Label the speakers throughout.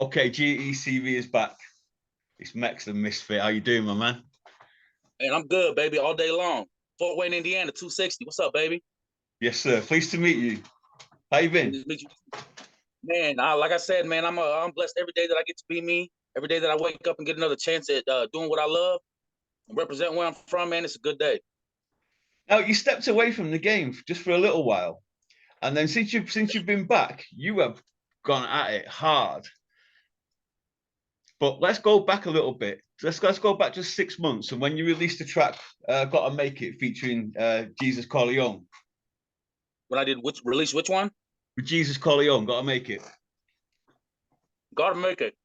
Speaker 1: Okay, GECV is back. It's Mex da Misfit. How you doing, my man?
Speaker 2: And I'm good, baby, all day long. Fort Wayne, Indiana, 260. What's up, baby?
Speaker 1: Yes, sir. Pleased to meet you. How you been?
Speaker 2: Pleased to meet you. Man, like I said, man, I'm blessed every day that I get to be me. Every day that I wake up and get another chance at doing what I love and represent where I'm from, man, it's a good day.
Speaker 1: Now you stepped away from the game just for a little while, and then since you've been back, you have gone at it hard. But let's go back a little bit. Let's go back just 6 months, and when you released the track "Gotta Make It" featuring Jesus Corleone.
Speaker 2: When I did which one?
Speaker 1: With Jesus Corleone, "Gotta Make It."
Speaker 2: Gotta make it.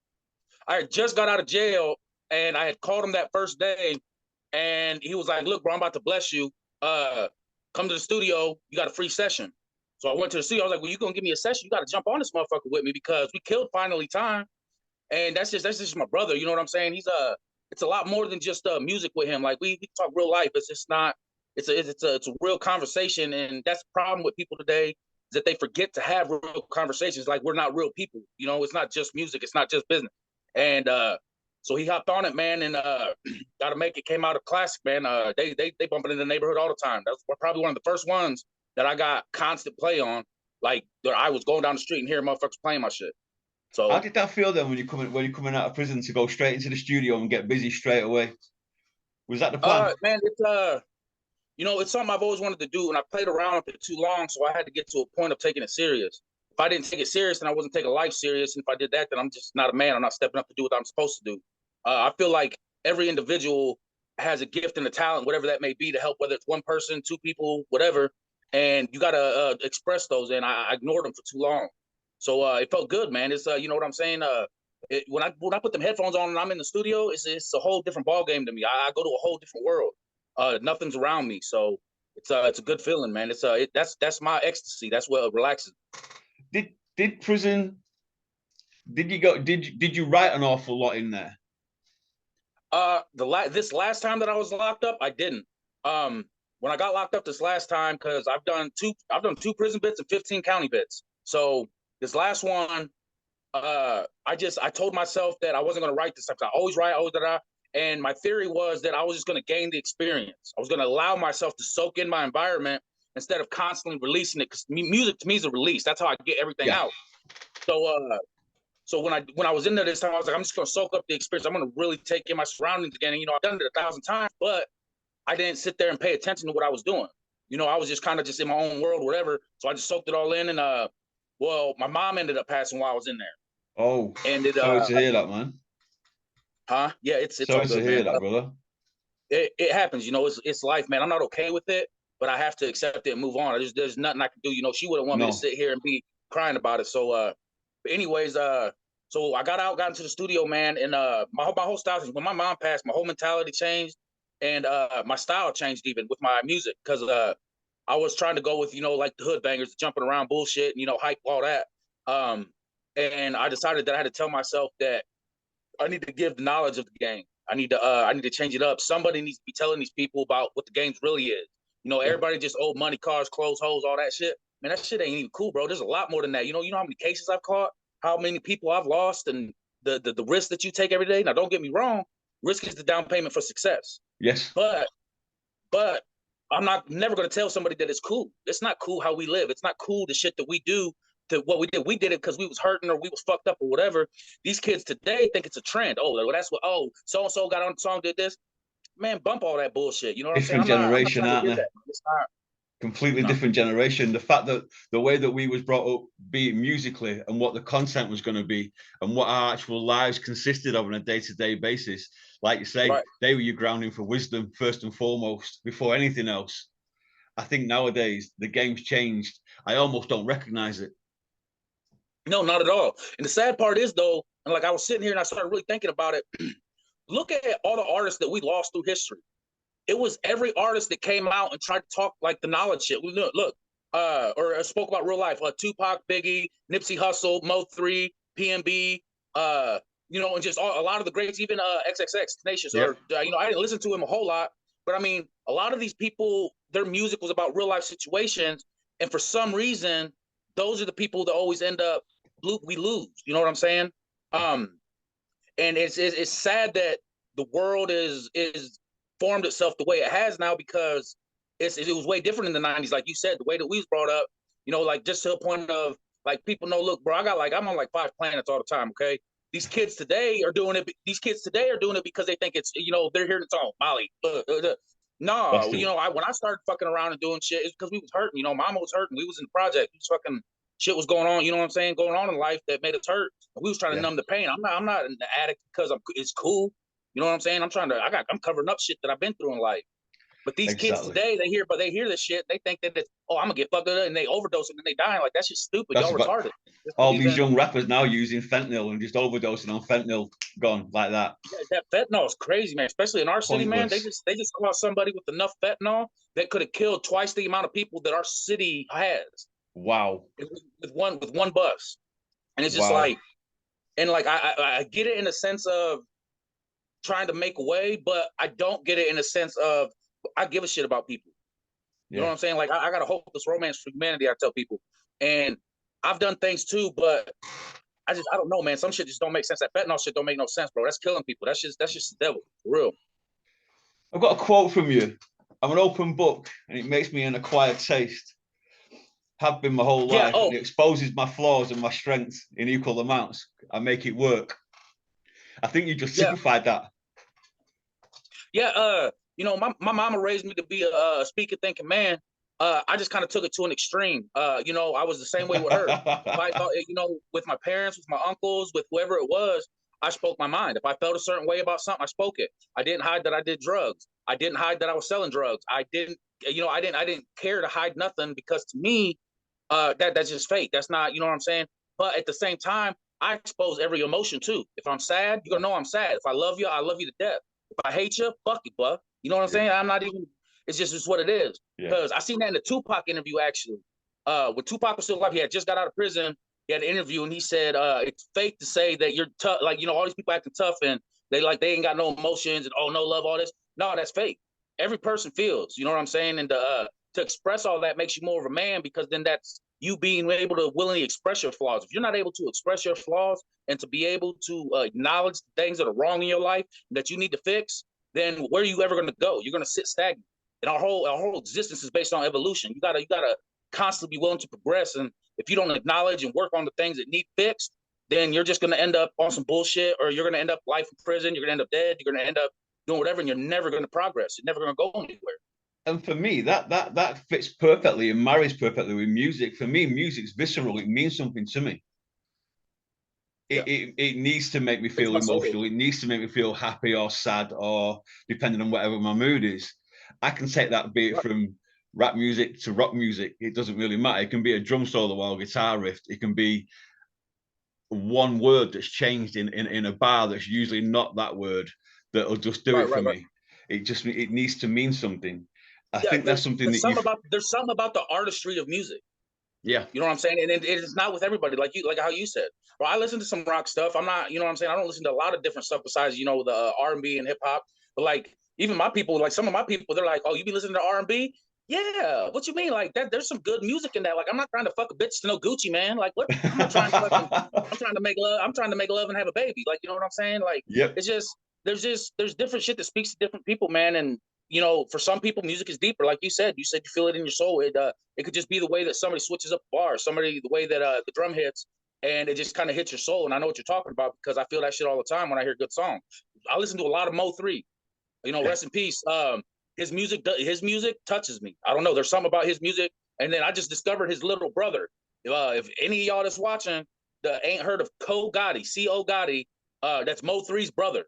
Speaker 2: I had just got out of jail and I had called him that first day, and he was like, "Look, bro, I'm about to bless you. Come to the studio. You got a free session." So I went to the studio. I was like, "Well, you gonna give me a session? You got to jump on this motherfucker with me because we killed Finally Time, and that's just my brother. You know what I'm saying? It's a lot more than just music with him. Like we talk real life. It's just not. It's a real conversation, and that's the problem with people today is that they forget to have real conversations. Like we're not real people. You know, it's not just music. It's not just business. And so he hopped on it, man, and Gotta Make It came out a classic, man. They bump it in the neighborhood all the time. That's probably one of the first ones that I got constant play on. Like I was going down the street and hearing motherfuckers playing my shit.
Speaker 1: How
Speaker 2: So
Speaker 1: did that feel then when you're coming out of prison to go straight into the studio and get busy straight away? Was that the plan?
Speaker 2: man, it's it's something I've always wanted to do, and I played around with it too long, so I had to get to a point of taking it serious. If I didn't take it serious, then I wasn't taking life serious. And if I did that, then I'm just not a man. I'm not stepping up to do what I'm supposed to do. I feel like every individual has a gift and a talent, whatever that may be, to help, whether it's one person, two people, whatever. And you got to express those. And I ignored them for too long. So it felt good, man. It's you know what I'm saying. When I put them headphones on and I'm in the studio, it's a whole different ball game to me. I go to a whole different world. Nothing's around me, so it's a good feeling, man. That's my ecstasy. That's what relaxes.
Speaker 1: Did prison? Did you go? Did you write an awful lot in there?
Speaker 2: This last time that I was locked up, I didn't. When I got locked up this last time, because I've done two prison bits and 15 county bits. So this last one, I told myself that I wasn't gonna write this time. I always write, always da. And my theory was that I was just gonna gain the experience. I was gonna allow myself to soak in my environment instead of constantly releasing it. Because music to me is a release. That's how I get everything
Speaker 1: Yeah.
Speaker 2: out. So when I was in there this time, I was like, I'm just gonna soak up the experience. I'm gonna really take in my surroundings again. And I've done it 1,000 times, but I didn't sit there and pay attention to what I was doing. I was just kind of just in my own world, whatever. So I just soaked it all in. And well, my mom ended up passing while I was in there.
Speaker 1: Oh,
Speaker 2: And
Speaker 1: sorry to hear that, man.
Speaker 2: huh? Yeah, it's all
Speaker 1: Sorry to
Speaker 2: good,
Speaker 1: hear
Speaker 2: man.
Speaker 1: that, brother.
Speaker 2: It happens. It's life, man. I'm not okay with it, but I have to accept it and move on. There's nothing I can do. She wouldn't want me to
Speaker 1: No.
Speaker 2: sit here and be crying about it. So but anyways, so I got into the studio, man, and my whole style when my mom passed, my whole mentality changed, and my style changed even with my music because I was trying to go with like the hood bangers, jumping around bullshit, and hype all that. Um, and I decided that I had to tell myself that I need to give the knowledge of the game. I need to change it up. Somebody needs to be telling these people about what the game's really is.
Speaker 1: Yeah.
Speaker 2: Everybody just money, cars, clothes, hoes, all that shit. Man, that shit ain't even cool, bro. There's a lot more than that. You know how many cases I've caught, how many people I've lost, and the risk that you take every day. Now, don't get me wrong, risk is the down payment for success.
Speaker 1: Yes.
Speaker 2: But I'm never gonna tell somebody that it's cool. It's not cool how we live. It's not cool the shit that we do to what we did. We did it because we was hurting or we was fucked up or whatever. These kids today think it's a trend. Oh, well, that's what. Oh, so and so got on the song, did this. Man, bump all that bullshit. You know what I'm saying?
Speaker 1: Different
Speaker 2: I'm not
Speaker 1: generation,
Speaker 2: trying to
Speaker 1: aren't
Speaker 2: hear
Speaker 1: they?
Speaker 2: that. It's not.
Speaker 1: Completely
Speaker 2: No.
Speaker 1: different generation. The fact that the way that we was brought up, be it musically, and what the content was going to be, and what our actual lives consisted of on a day-to-day basis, like you say,
Speaker 2: Right.
Speaker 1: they were your grounding for wisdom first and foremost, before anything else. I think nowadays the game's changed. I almost don't recognize it.
Speaker 2: No, not at all. And the sad part is though, and like I was sitting here and I started really thinking about it. Look at all the artists that we lost through history. It was every artist that came out and tried to talk like the knowledge shit. Look, or spoke about real life. Tupac, Biggie, Nipsey Hussle, Mo3, PNB, and just a lot of the greats, even XXX, Tenacious,
Speaker 1: Yep.
Speaker 2: or I didn't listen to him a whole lot, but I mean, a lot of these people, their music was about real life situations, and for some reason, those are the people that always end up we lose. You know what I'm saying? Um, and it's sad that the world is formed itself the way it has now, because it was way different in the 90s. Like you said, the way that we was brought up, you know, like just to a point of like people know, look, bro, I'm on like 5 planets all the time. Okay. These kids today are doing it. These kids today are doing it because they think it's, you know, they're hearing the song Molly. No, you know, when I started fucking around and doing shit, it's because we was hurting. You know, mama was hurting. We was in the project. We was fucking shit was going on. You know what I'm saying? Going on in life that made us hurt. And we was trying to numb the pain. I'm not an addict because it's cool. You know what I'm saying? I'm covering up shit that I've been through in life. But these kids today, they hear this shit, they think that it's, oh, I'm gonna get fucked up, and they overdose and then they die. Like, that's just stupid.
Speaker 1: That's
Speaker 2: Y'all
Speaker 1: about
Speaker 2: retarded.
Speaker 1: all these young rappers now using fentanyl and just overdosing on fentanyl, gone like that.
Speaker 2: Yeah, that fentanyl is crazy, man. Especially in our city, man. They just caught somebody with enough fentanyl that could have killed twice the amount of people that our city has.
Speaker 1: Wow.
Speaker 2: With one bus, and it's just
Speaker 1: wow.
Speaker 2: like, and like I get it in a sense of trying to make a way, but I don't get it in a sense of I give a shit about people. You know what I'm saying? Like I got a hopeless romance for humanity, I tell people. And I've done things too, but I don't know, man. Some shit just don't make sense. That fentanyl shit don't make no sense, bro. That's killing people. That's just the devil, for real.
Speaker 1: I've got a quote from you. I'm an open book and it makes me an acquired taste. Have been my whole life.
Speaker 2: Oh.
Speaker 1: And it exposes my flaws and my strengths in equal amounts. I make it work. I think you just simplified that.
Speaker 2: Yeah, you know, my mama raised me to be a speaker thinking man. I just kind of took it to an extreme. You know, I was the same way with her. If I thought, you know, with my parents, with my uncles, with whoever it was, I spoke my mind. If I felt a certain way about something, I spoke it. I didn't hide that I did drugs. I didn't hide that I was selling drugs. I didn't, you know, I didn't care to hide nothing, because to me, that's just fake. That's not, you know what I'm saying? But at the same time, I expose every emotion too. If I'm sad, you're gonna know I'm sad. If I love you to death. If I hate you, fuck you, bro. You know what I'm saying? I'm not even. It's what it is. Because I seen that in the Tupac interview actually. When Tupac was still alive, he had just got out of prison. He had an interview and he said, "It's fake to say that you're tough. Like, you know, all these people acting tough and they ain't got no emotions and oh, no love, all this. No, that's fake. Every person feels. You know what I'm saying? And to express all that makes you more of a man, because then that's you being able to willingly express your flaws. If you're not able to express your flaws and to be able to acknowledge things that are wrong in your life that you need to fix, then where are you ever going to go? You're going to sit stagnant. And our whole existence is based on evolution. You gotta constantly be willing to progress. And if you don't acknowledge and work on the things that need fixed, then you're just going to end up on some bullshit, or you're going to end up life in prison. You're going to end up dead. You're going to end up doing whatever, and you're never going to progress. You're never going to go anywhere.
Speaker 1: And for me, that fits perfectly and marries perfectly with music. For me, music's visceral. It means something to me. It needs to make me feel emotional. It needs to make me feel happy or sad, or depending on whatever my mood is. I can take that, be it from rap music to rock music. It doesn't really matter. It can be a drum solo or a guitar riff. It can be one word that's changed in a bar that's usually not that word, that'll just do it for me. It needs to mean something. I think that's something
Speaker 2: there's something about the artistry of music.
Speaker 1: Yeah.
Speaker 2: You know what I'm saying? And it's not with everybody, like how you said. Well, I listen to some rock stuff. I'm not, you know what I'm saying? I don't listen to a lot of different stuff besides, you know, the R&B and hip hop. But like, even my people, like some of my people, they're like, oh, you be listening to R&B? Yeah. What you mean? Like that, there's some good music in that. Like, I'm not trying to fuck a bitch to no Gucci, man. Like, what? I'm not trying to fucking, I'm trying to make love. I'm trying to make love and have a baby. Like, you know what I'm saying? Like, it's just, there's different shit that speaks to different people, man. And, you know, for some people, music is deeper. Like you said you feel it in your soul. It could just be the way that somebody switches up a bar, the way that the drum hits, and it just kind of hits your soul. And I know what you're talking about, because I feel that shit all the time when I hear good songs. I listen to a lot of Mo3. You know, rest in peace. His music touches me. I don't know. There's something about his music. And then I just discovered his little brother. If any of y'all that's watching ain't heard of Co Gotti, C.O. Gotti, that's Mo3's brother.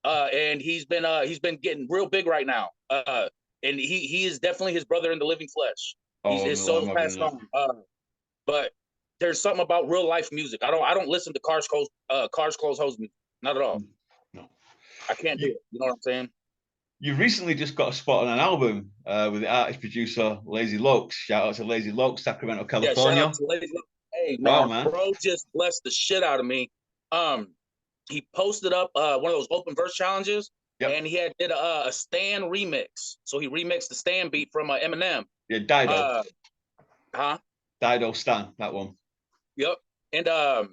Speaker 2: And he's been getting real big right now. And he is definitely his brother in the living flesh. His soul passed on. But there's something about real life music. I don't listen to Cars Close Hose music. Not at all.
Speaker 1: No.
Speaker 2: I can't do it. You know what I'm saying?
Speaker 1: You recently just got a spot on an album with the artist producer Lazy Lokes. Shout out to Lazy Lokes, Sacramento, California.
Speaker 2: Shout out to Lazy Lokes. Hey man, bro just blessed the shit out of me. He posted up one of those open verse challenges. Yep. And he did a Stan remix. So he remixed the Stan beat from Eminem.
Speaker 1: Yeah, Dido. Dido Stan, that one.
Speaker 2: Yep. And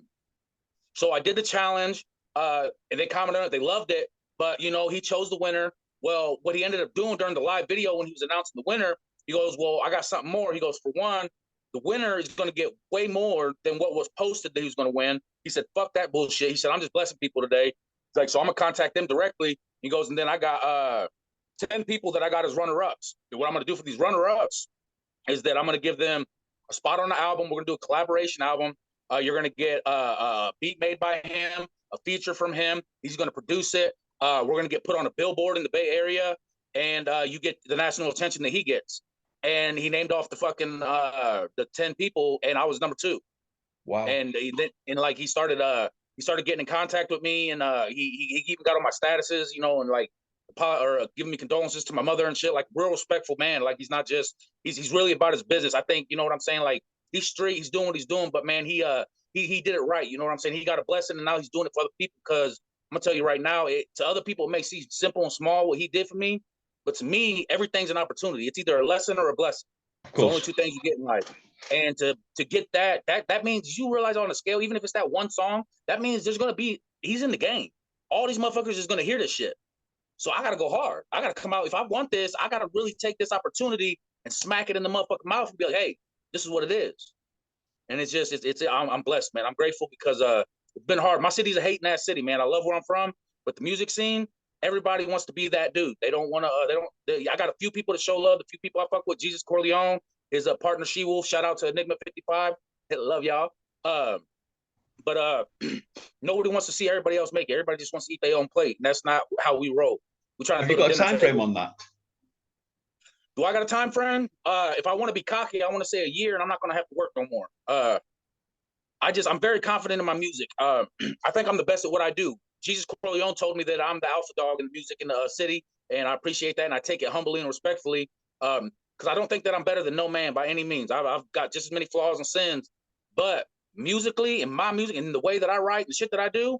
Speaker 2: So I did the challenge, and they commented on it. They loved it, but you know, he chose the winner. Well, what he ended up doing during the live video when he was announcing the winner, he goes, "Well, I got something more." He goes, "For one, the winner is going to get way more than what was posted that he was going to win." He said, "Fuck that bullshit." He said, "I'm just blessing people today." He's like, "So I'm gonna contact them directly." He goes, "And then I got 10 people that I got as runner-ups. And what I'm gonna do for these runner-ups is that I'm gonna give them a spot on the album. We're gonna do a collaboration album. You're gonna get a beat made by him, a feature from him. He's gonna produce it. We're gonna get put on a billboard in the Bay Area, and you get the national attention that he gets." And he named off the fucking the 10 people, and I was number 2.
Speaker 1: Wow.
Speaker 2: And like he started getting in contact with me, and he even got on my statuses, you know, and like giving me condolences to my mother and shit. Like, real respectful man. Like, he's not just he's really about his business. I think, you know what I'm saying? Like, he's straight, he's doing what he's doing, but man, he did it right. You know what I'm saying? He got a blessing, and now he's doing it for other people. Because I'm gonna tell you right now, to other people it may seem simple and small what he did for me, but to me, everything's an opportunity. It's either a lesson or a blessing. It's the only two things you get in life. And to get that means you realize on a scale, even if it's that one song, that means there's gonna be he's in the game. All these motherfuckers is gonna hear this shit. So I gotta go hard. I gotta come out. If I want this, I gotta really take this opportunity and smack it in the motherfucking mouth and be like, "Hey, this is what it is." And it's just I'm blessed, man. I'm grateful because it's been hard. My city's a hating ass city, man. I love where I'm from, but the music scene, everybody wants to be that dude. They don't want to. I got a few people to show love. The few people I fuck with, Jesus Corleone, his partner She Wolf. Shout out to Enigma 55. Love y'all. But nobody wants to see everybody else make it. Everybody just wants to eat their own plate, and that's not how we roll. We're trying to.
Speaker 1: Have you got a time frame on that?
Speaker 2: Do I got a time frame? If I want to be cocky, I want to say a year, and I'm not going to have to work no more. I'm very confident in my music. I think I'm the best at what I do. Jesus Corleone told me that I'm the alpha dog in music in the city, and I appreciate that, and I take it humbly and respectfully, because I don't think that I'm better than no man by any means. I've got just as many flaws and sins, but musically, and my music, and the way that I write, the shit that I do,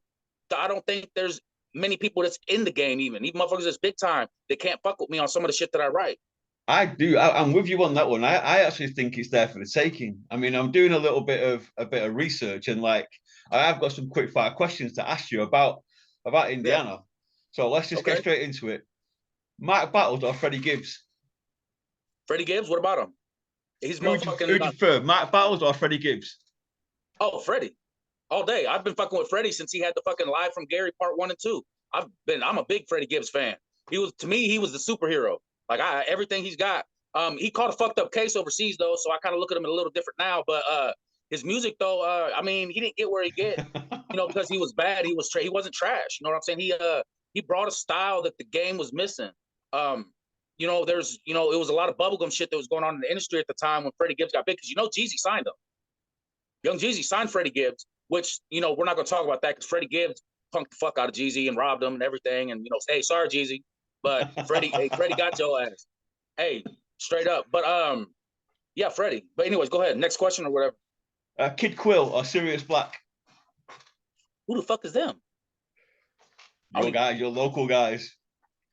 Speaker 2: I don't think there's many people that's in the game, even motherfuckers that's big time, that can't fuck with me on some of the shit that I write.
Speaker 1: I do. I'm with you on that one. I actually think it's there for the taking. I mean, I'm doing a bit of research, and like I've got some quick fire questions to ask you about Indiana. Yeah. So let's just get straight into it. Mike Battles or Freddie Gibbs?
Speaker 2: Freddie Gibbs. What about him? He's motherfucking.
Speaker 1: Who do you prefer, Mike Battles or Freddie Gibbs?
Speaker 2: Oh, Freddie, all day. I've been fucking with Freddie since he had the fucking Live from Gary Part 1 and 2. I'm a big Freddie Gibbs fan. He was the superhero. Like everything he's got. He caught a fucked up case overseas though, so I kind of look at him a little different now. But his music though, I mean, he didn't get where he get, because he was bad. He wasn't trash. You know what I'm saying? He brought a style that the game was missing. It was a lot of bubblegum shit that was going on in the industry at the time when Freddie Gibbs got big, because Jeezy signed him. Young Jeezy signed Freddie Gibbs, which we're not gonna talk about that because Freddie Gibbs punked the fuck out of Jeezy and robbed him and everything, and hey, sorry Jeezy. But Freddie got your ass. Hey, straight up. But yeah, Freddie. But anyways, go ahead. Next question or whatever.
Speaker 1: Kid Quill or Sirius Black?
Speaker 2: Who the fuck is them?
Speaker 1: Your local guys.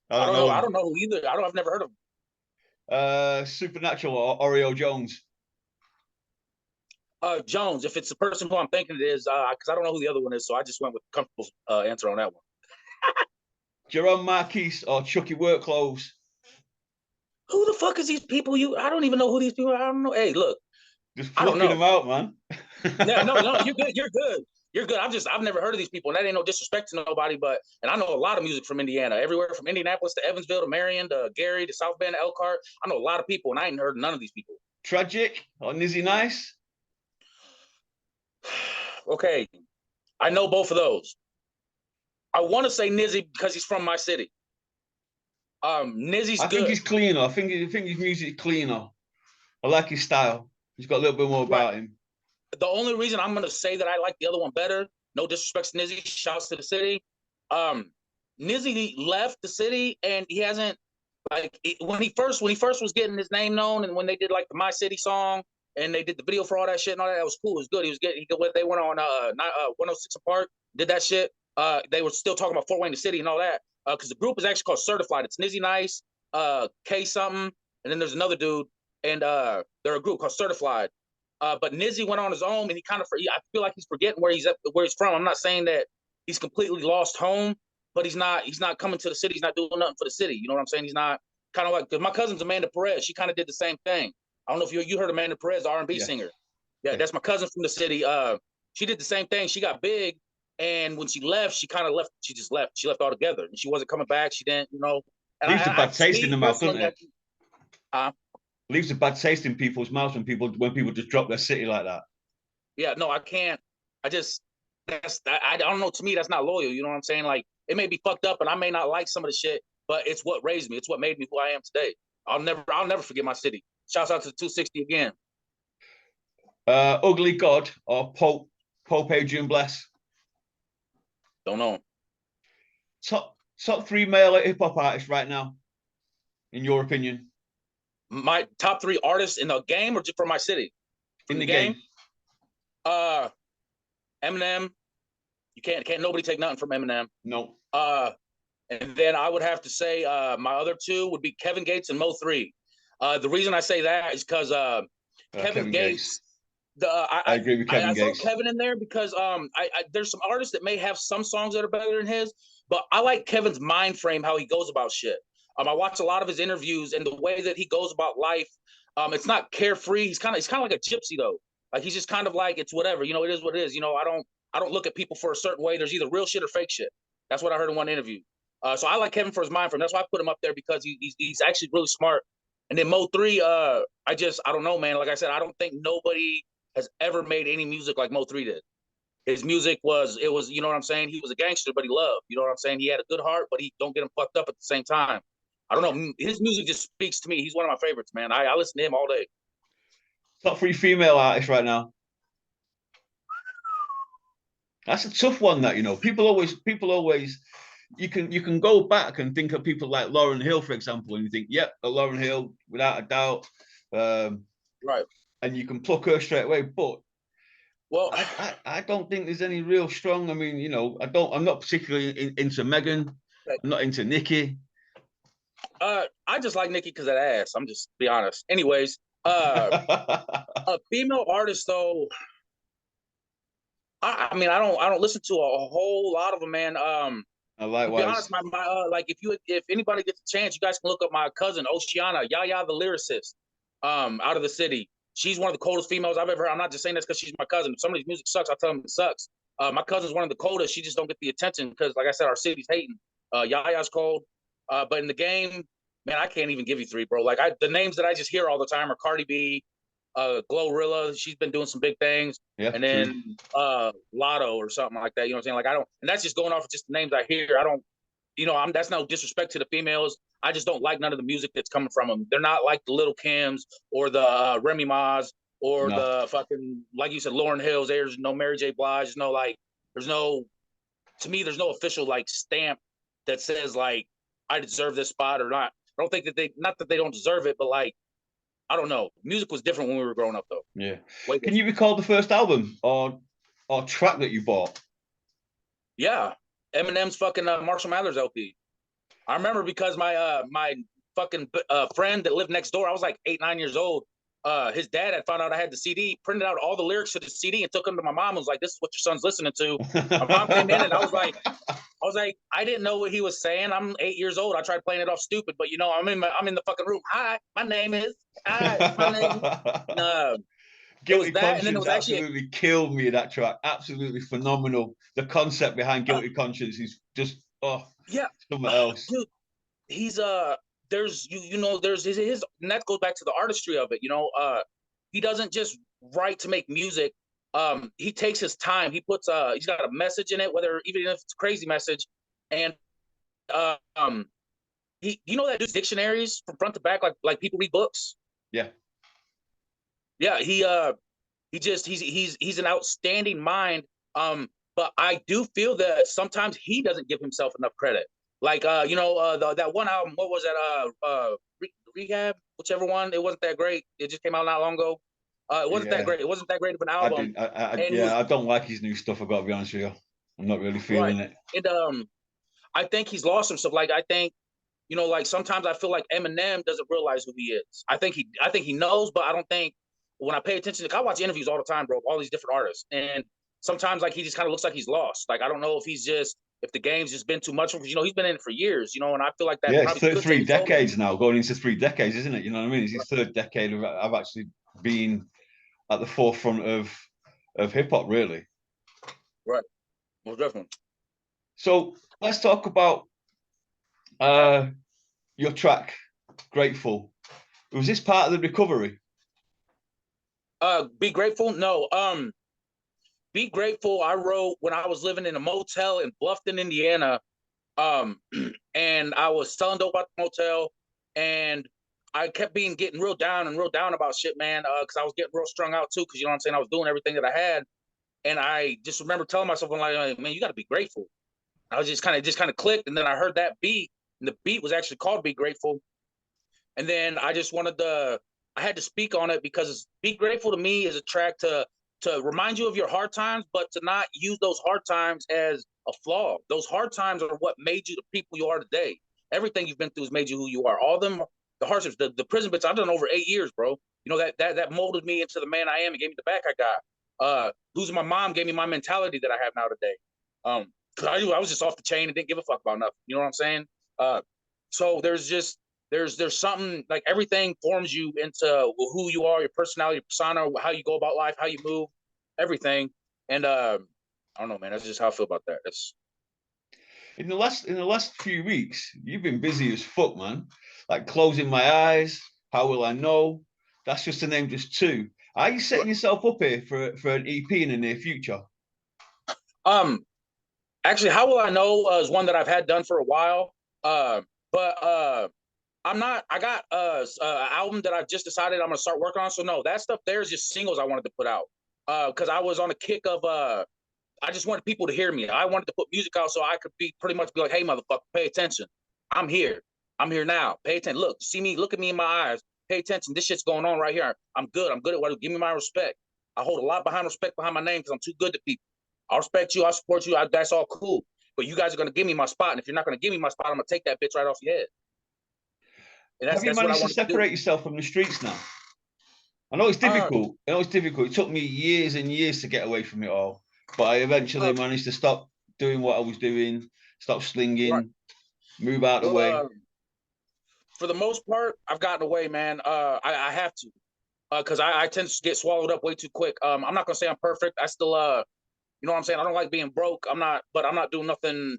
Speaker 2: I don't know. I don't know who either. I've never heard of
Speaker 1: them. Supernatural or Oreo Jones?
Speaker 2: Jones. If it's the person who I'm thinking it is, because I don't know who the other one is, so I just went with a comfortable answer on that one.
Speaker 1: Jerome Marquise or Chucky Workclothes?
Speaker 2: Who the fuck is these people? I don't even know who these people are. I don't know. Hey, look.
Speaker 1: Just plucking them out, man.
Speaker 2: No, you're good. You're good. I've never heard of these people, and that ain't no disrespect to nobody, and I know a lot of music from Indiana, everywhere from Indianapolis to Evansville to Marion to Gary to South Bend to Elkhart. I know a lot of people, and I ain't heard of none of these people.
Speaker 1: Tragic or Nizzy Nice?
Speaker 2: Okay, I know both of those. I want to say Nizzy because he's from my city. Nizzy's good.
Speaker 1: I think he's cleaner. I think his music is cleaner. I like his style. He's got a little bit more about him.
Speaker 2: The only reason I'm going to say that I like the other one better, no disrespect to Nizzy, shouts to the city. Nizzy left the city, and he hasn't, when he first was getting his name known, and when they did like the My City song, and they did the video for all that shit and all that was cool. It was good. They went on 106 Apart, did that shit. They were still talking about Fort Wayne the city and all that. Because the group is actually called Certified. It's Nizzy Nice, K something, and then there's another dude, and they're a group called Certified. But Nizzy went on his own, and he kind of, I feel like he's forgetting where he's from. I'm not saying that he's completely lost home, but he's not coming to the city. He's not doing nothing for the city. You know what I'm saying? He's not kind of like, because my cousin's Amanda Perez. She kind of did the same thing. I don't know if you heard Amanda Perez, the R&B singer. Yeah, that's my cousin from the city. She did the same thing. She got big, and when she left, she kind of left. She just left. She left altogether, and she wasn't coming back. She didn't, you know. And
Speaker 1: Leaves a bad taste in the mouth, doesn't it? Leaves a bad taste in people's mouths when people just drop their city like that.
Speaker 2: Yeah, no, I can't. I don't know. To me, that's not loyal. You know what I'm saying? Like, it may be fucked up, and I may not like some of the shit, but it's what raised me. It's what made me who I am today. I'll never forget my city. Shouts out to the 260 again.
Speaker 1: Ugly God or Pope Adrian Bless?
Speaker 2: Don't know.
Speaker 1: Top 3 male hip hop artists right now, in your opinion?
Speaker 2: My top 3 artists in the game, or just for my city?
Speaker 1: In the game.
Speaker 2: Eminem. You can't nobody take nothing from Eminem.
Speaker 1: No.
Speaker 2: And then I would have to say my other 2 would be Kevin Gates and Mo3. The reason I say that is because Kevin Gates. I agree with Kevin Gates. I throw Kevin in there because there's some artists that may have some songs that are better than his, but I like Kevin's mind frame, how he goes about shit. I watch a lot of his interviews, and the way that he goes about life, it's not carefree. He's kind of like a gypsy though. Like, he's just kind of like, it's whatever, you know, it is what it is. You know, I don't look at people for a certain way. There's either real shit or fake shit. That's what I heard in one interview. So I like Kevin for his mind frame. That's why I put him up there, because he's actually really smart. And then Mo3, I don't know, man. Like I said, I don't think nobody has ever made any music like Mo3 did. His music was, you know what I'm saying? He was a gangster, but he loved, you know what I'm saying? He had a good heart, but he don't get him fucked up at the same time. I don't know. His music just speaks to me. He's one of my favorites, man. I listen to him all day.
Speaker 1: Top 3 female artists right now? That's a tough one, that, you know. People always you can go back and think of people like Lauryn Hill, for example, and you think, yep, Lauryn Hill, without a doubt.
Speaker 2: Right.
Speaker 1: And you can pluck her straight away. But
Speaker 2: well,
Speaker 1: I don't think there's any real strong. I mean, you know, I'm not particularly into Megan. I'm not into Nicki.
Speaker 2: I just like Nicki because of that ass. I'm just be honest. Anyways, a female artist though. I mean, I don't listen to a whole lot of them, man.
Speaker 1: Likewise.
Speaker 2: To be honest, my like, if anybody gets a chance, you guys can look up my cousin Oceana, Yaya the lyricist, out of the city. She's one of the coldest females I've ever heard. I'm not just saying this because she's my cousin. If somebody's music sucks, I tell them it sucks. My cousin's one of the coldest. She just don't get the attention because, like I said, our city's hating. Yaya's cold. But in the game, man, I can't even give you 3, bro. Like, the names that I just hear all the time are Cardi B, Glorilla. She's been doing some big things.
Speaker 1: Yeah,
Speaker 2: and then Lotto or something like that. You know what I'm saying? Like, I don't, and that's just going off of just the names I hear. I don't, you know, that's no disrespect to the females. I just don't like none of the music that's coming from them. They're not like the Little Kims or the Remy Ma's or the fucking, like you said, Lauryn Hills. There's no Mary J. Blige. There's no, like, to me, there's no official, like, stamp that says, like, I deserve this spot or not. I don't think that not that they don't deserve it, but, like, I don't know. Music was different when we were growing up, though.
Speaker 1: Yeah. Can you recall the first album or track that you bought?
Speaker 2: Yeah. Eminem's fucking Marshall Mathers LP. I remember because my my fucking friend that lived next door, I was like 8, 9 years old. His dad had found out I had the CD, printed out all the lyrics to the CD, and took them to my mom. And was like, "This is what your son's listening to." My mom came in, and I was like, I didn't know what he was saying. I'm 8 years old. I tried playing it off stupid, but you know, I'm in the fucking room. Hi, my name is. Hi, my name.
Speaker 1: Guilty Conscience absolutely killed me. That track, absolutely phenomenal. The concept behind Guilty Conscience is just something else.
Speaker 2: Dude, he's there's there's his, and that goes back to the artistry of it. You know, he doesn't just write to make music. He takes his time. He puts he's got a message in it, whether even if it's a crazy message, and he, you know, that dude's dictionaries from front to back, like people read books. Yeah, he's an outstanding mind. But I do feel that sometimes he doesn't give himself enough credit. Like, that one album, what was that? Rehab, whichever one. It wasn't that great. It just came out not long ago. It wasn't that great. It wasn't that great of an album.
Speaker 1: I don't like his new stuff. I've got to be honest with you. I'm not really feeling it.
Speaker 2: And I think he's lost himself. Like, I think, you know, like sometimes I feel like Eminem doesn't realize who he is. I think he knows, but I don't think when I pay attention, like, I watch interviews all the time, bro, of all these different artists, and sometimes like he just kind of looks like he's lost. Like I don't know if the game's just been too much for him, because he's been in it for years, and I feel like that
Speaker 1: Yeah, it's
Speaker 2: probably could take
Speaker 1: three
Speaker 2: a toll on him.
Speaker 1: decades now, going into 3 decades, isn't it? You know what I mean? It's his third decade of actually being at the forefront of hip hop, really.
Speaker 2: Right, most definitely.
Speaker 1: So let's talk about your track, Grateful. Was this part of the recovery?
Speaker 2: Be Grateful? No. Be Grateful, I wrote when I was living in a motel in Bluffton, Indiana. And I was selling dope at the motel, and I kept getting real down about shit, man. Because I was getting real strung out too. Because you know what I'm saying, I was doing everything that I had, and I just remember telling myself, I'm like, man, you got to be grateful. I was just kind of clicked, and then I heard that beat, and the beat was actually called Be Grateful. And then I just I had to speak on it, because Be Grateful to me is a track to remind you of your hard times, but to not use those hard times as a flaw. Those hard times are what made you the people you are today. Everything you've been through has made you who you are. All them, the hardships, the prison bits, I've done over 8 years, bro. That molded me into the man I am and gave me the back I got. Losing my mom gave me my mentality that I have now today. Cause I was just off the chain and didn't give a fuck about nothing. You know what I'm saying? So there's something, like, everything forms you into who you are, your personality, your persona, how you go about life, how you move, everything. And I don't know, man. That's just how I feel about that. That's
Speaker 1: In the last few weeks, you've been busy as fuck, man. Like Closing My Eyes, How Will I Know? That's just to name just two. Are you setting yourself up here for an EP in the near future?
Speaker 2: Actually, How Will I Know is one that I've had done for a while. But I'm not. I got an album that I've just decided I'm gonna start working on. So no, that stuff there is just singles I wanted to put out. Because I was on a kick of I just wanted people to hear me. I wanted to put music out so I could pretty much be like, hey, motherfucker, pay attention. I'm here. I'm here now. Pay attention. Look, see me. Look at me in my eyes. Pay attention. This shit's going on right here. I'm good. I'm good at what. Give me my respect. I hold a lot behind respect behind my name because I'm too good to people. I respect you. I support you. That's all cool. But you guys are gonna give me my spot, and if you're not gonna give me my spot, I'm gonna take that bitch right off your head. And
Speaker 1: Have you
Speaker 2: that's what I
Speaker 1: managed to
Speaker 2: wanted to do.
Speaker 1: separate yourself from the streets now? I know it's
Speaker 2: Uh,
Speaker 1: difficult. I know it's difficult. It took me years and years to get away from it all, but I eventually
Speaker 2: uh,
Speaker 1: managed to stop doing what I was doing, stop
Speaker 2: right.
Speaker 1: slinging, move out of the
Speaker 2: Well,
Speaker 1: way.
Speaker 2: for the most part, I've gotten away, man. I have to, because I tend to get swallowed up way too quick. I'm not gonna say I'm perfect. I still, you know what I'm saying. I don't like being broke. But I'm not doing nothing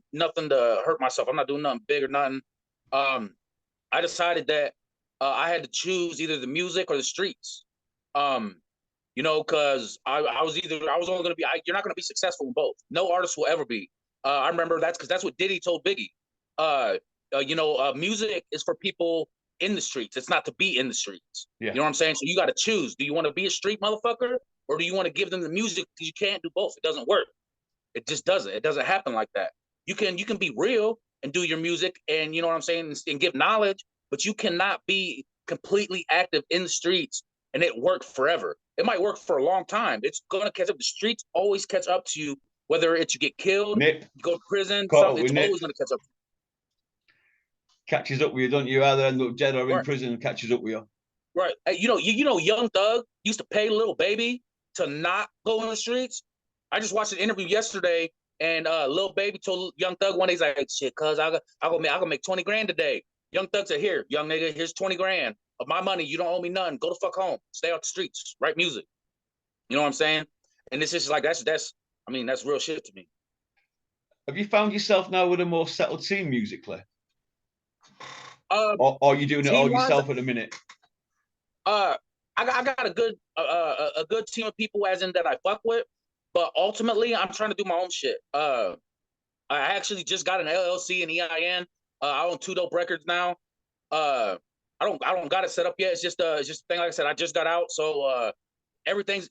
Speaker 2: to hurt myself. I'm not doing nothing big or nothing. Um, I decided that I had to choose either the music or the streets. Um, because I was only going to be. You're not going to be successful in both. No artist will ever be. I remember that's what Diddy told Biggie. Music is for people in the streets. It's not to be in the streets.
Speaker 1: Yeah.
Speaker 2: You know what I'm saying? So you got to choose. Do you want to be a street motherfucker, or do you want to give them the music? Because you can't do both. It doesn't work. It just doesn't. It doesn't happen like that. You can be real and do your music, and you know what I'm saying, and give knowledge, but you cannot be completely active in the streets and it work forever. It might work for a long time. It's gonna catch up. The streets always catch up to you, whether it's you get killed,
Speaker 1: Nip,
Speaker 2: you go to prison,
Speaker 1: caught up
Speaker 2: something.
Speaker 1: with
Speaker 2: It's
Speaker 1: Nip,
Speaker 2: always gonna catch up.
Speaker 1: catches up with you, don't you? Either end up dead or in
Speaker 2: Right,
Speaker 1: prison, catches up with you.
Speaker 2: right. Young Thug used to pay Little Baby to not go in the streets. I just watched an interview yesterday, and Lil Baby told Young Thug one day, he's like, "Shit, cuz I gonna make 20 grand today." Young Thug said, "Here, young nigga, here's 20 grand of my money. You don't owe me nothing. Go the fuck home. Stay out the streets. Write music." You know what I'm saying? And it's just like that's real shit to me.
Speaker 1: Have you found yourself now with a more settled team musically?
Speaker 2: Uh,
Speaker 1: Or are you doing it
Speaker 2: team
Speaker 1: all
Speaker 2: wise,
Speaker 1: yourself at the minute?
Speaker 2: I got a good team of people, as in that I fuck with, but ultimately I'm trying to do my own shit. I actually just got an LLC and EIN. I own Two Dope Records now. Uh, I don't got it set up yet. It's just a thing. Like I said, I just got out, so everything's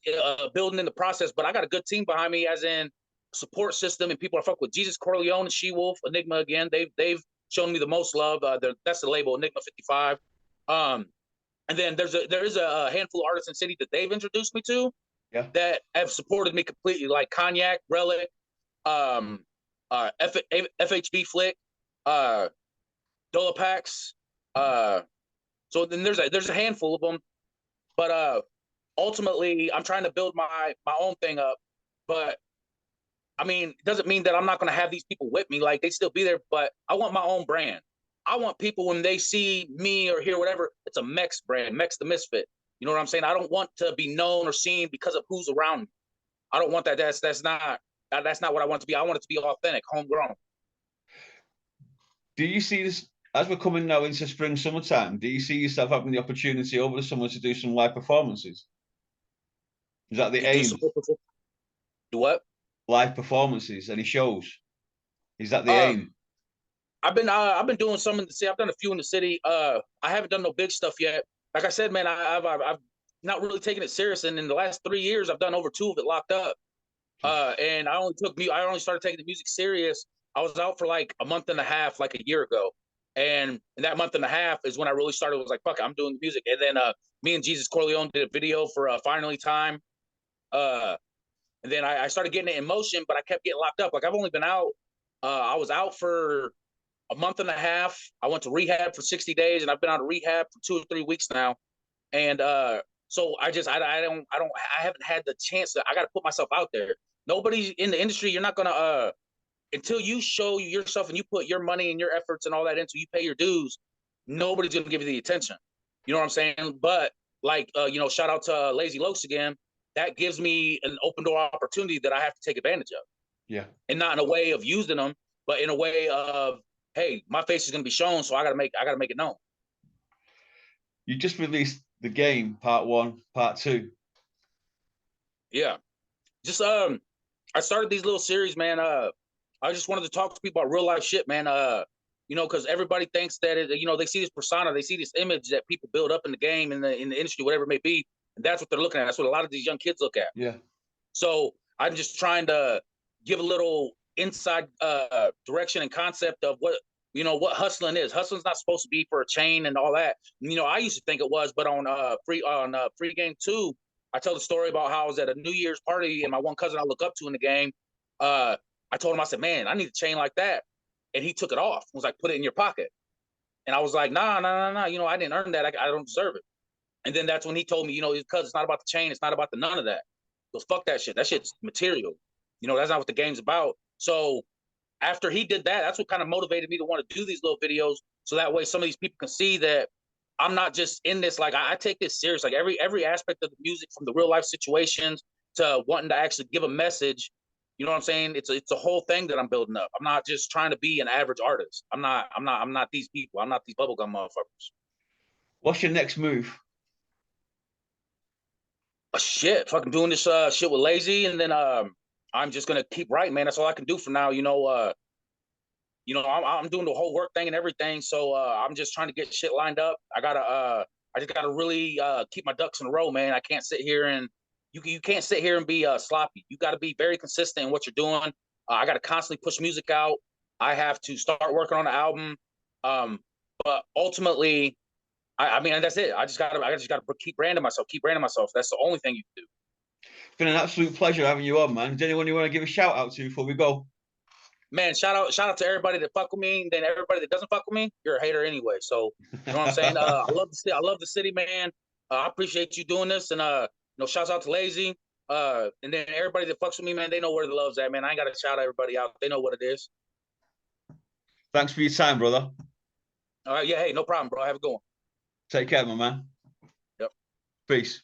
Speaker 2: building in the process. But I got a good team behind me, as in support system and people I fuck with. Jesus Corleone and She Wolf, Enigma again. They've shown me the most love. That's the label, Enigma 55. Um, and then there is a handful of artists in the city that they've introduced me to
Speaker 1: Yeah.
Speaker 2: that have supported me completely, like Cognac, Relic, um, FHB Flick, uh, Dolapax. So then there's a handful of them, but ultimately I'm trying to build my own thing up. But I mean, it doesn't mean that I'm not going to have these people with me. Like they still be there, but I want my own brand. I want people when they see me or hear whatever, it's a Mex brand, Mex the Misfit. You know what I'm saying? I don't want to be known or seen because of who's around me. I don't want that. That's not what I want it to be. I want it to be authentic, homegrown.
Speaker 1: Do you see this as we're coming now into spring, summertime? Do you see yourself having the opportunity over the summer to do some live performances? Is that the
Speaker 2: To do
Speaker 1: aim?
Speaker 2: some do what?
Speaker 1: Live performances, any shows? Is that the
Speaker 2: Um,
Speaker 1: aim?
Speaker 2: I've been doing some in the city. I've done a few in the city. I haven't done no big stuff yet. Like I said, man, I've not really taken it serious. And in the last 3 years, I've done over 2 of it locked up. And I only started taking the music serious. I was out for like a month and a half, like a year ago. And in that month and a half is when I really started. Was like, fuck, I'm doing the music. And then me and Jesus Corleone did a video for Finally Time. Uh, and then I started getting it in motion, but I kept getting locked up. Like I've only been out. I was out for a month and a half. I went to rehab for 60 days, and I've been out of rehab for 2 or 3 weeks now. And so I haven't had the chance to. I got to put myself out there. Nobody in the industry. You're not gonna until you show yourself and you put your money and your efforts and all that into. You pay your dues. Nobody's gonna give you the attention. You know what I'm saying? But like shout out to Lazy Lokes again. That gives me an open door opportunity that I have to take advantage of.
Speaker 1: Yeah.
Speaker 2: And not in a way of using them, but in a way of, hey, my face is gonna be shown, so I gotta make it known.
Speaker 1: You just released The Game Part 1, Part 2.
Speaker 2: Yeah. Just I started these little series, man. I just wanted to talk to people about real life shit, man. Because everybody thinks that they see this persona, they see this image that people build up in the game, in the industry, whatever it may be, and that's what they're looking at. That's what a lot of these young kids look at.
Speaker 1: Yeah.
Speaker 2: So I'm just trying to give a little inside direction and concept of what hustling is. Hustling's not supposed to be for a chain and all that. I used to think it was, but on free game 2, I tell the story about how I was at a New Year's party and my one cousin I look up to in the game. I told him, I said, man, I need a chain like that, and he took it off. Was like, put it in your pocket, and I was like, nah, nah, nah, nah. I didn't earn that. I don't deserve it. And then that's when he told me, because it's not about the chain, it's not about the none of that. He goes, fuck that shit. That shit's material. That's not what the game's about. So after he did that, that's what kind of motivated me to want to do these little videos. So that way some of these people can see that I'm not just in this, like I take this serious. Like every aspect of the music, from the real life situations to wanting to actually give a message. You know what I'm saying? It's a whole thing that I'm building up. I'm not just trying to be an average artist. I'm not these people. I'm not these bubblegum motherfuckers.
Speaker 1: What's your next move?
Speaker 2: Shit, fucking doing this shit with Lazy, and then I'm just gonna keep writing, man. That's all I can do for now. I'm doing the whole work thing and everything, so I'm just trying to get shit lined up. I just gotta really keep my ducks in a row, man. I can't sit here and you can't sit here and be sloppy. You got to be very consistent in what you're doing. I got to constantly push music out. I have to start working on the album, but ultimately, I mean, that's it. I just gotta keep branding myself. Keep branding myself. That's the only thing you can do.
Speaker 1: It's been an absolute pleasure having you on, man. Is there anyone you want to give a shout out to before we go?
Speaker 2: Man, shout out to everybody that fuck with me. And then everybody that doesn't fuck with me, you're a hater anyway. So you know what I'm saying? I love the city, man. I appreciate you doing this, and shouts out to Lazy. And then everybody that fucks with me, man, they know where the love's at, man. I ain't gotta shout everybody out. They know what it is.
Speaker 1: Thanks for your time, brother.
Speaker 2: All right, yeah, hey, no problem, bro. Have a good one.
Speaker 1: Take care, my man.
Speaker 2: Yep.
Speaker 1: Peace.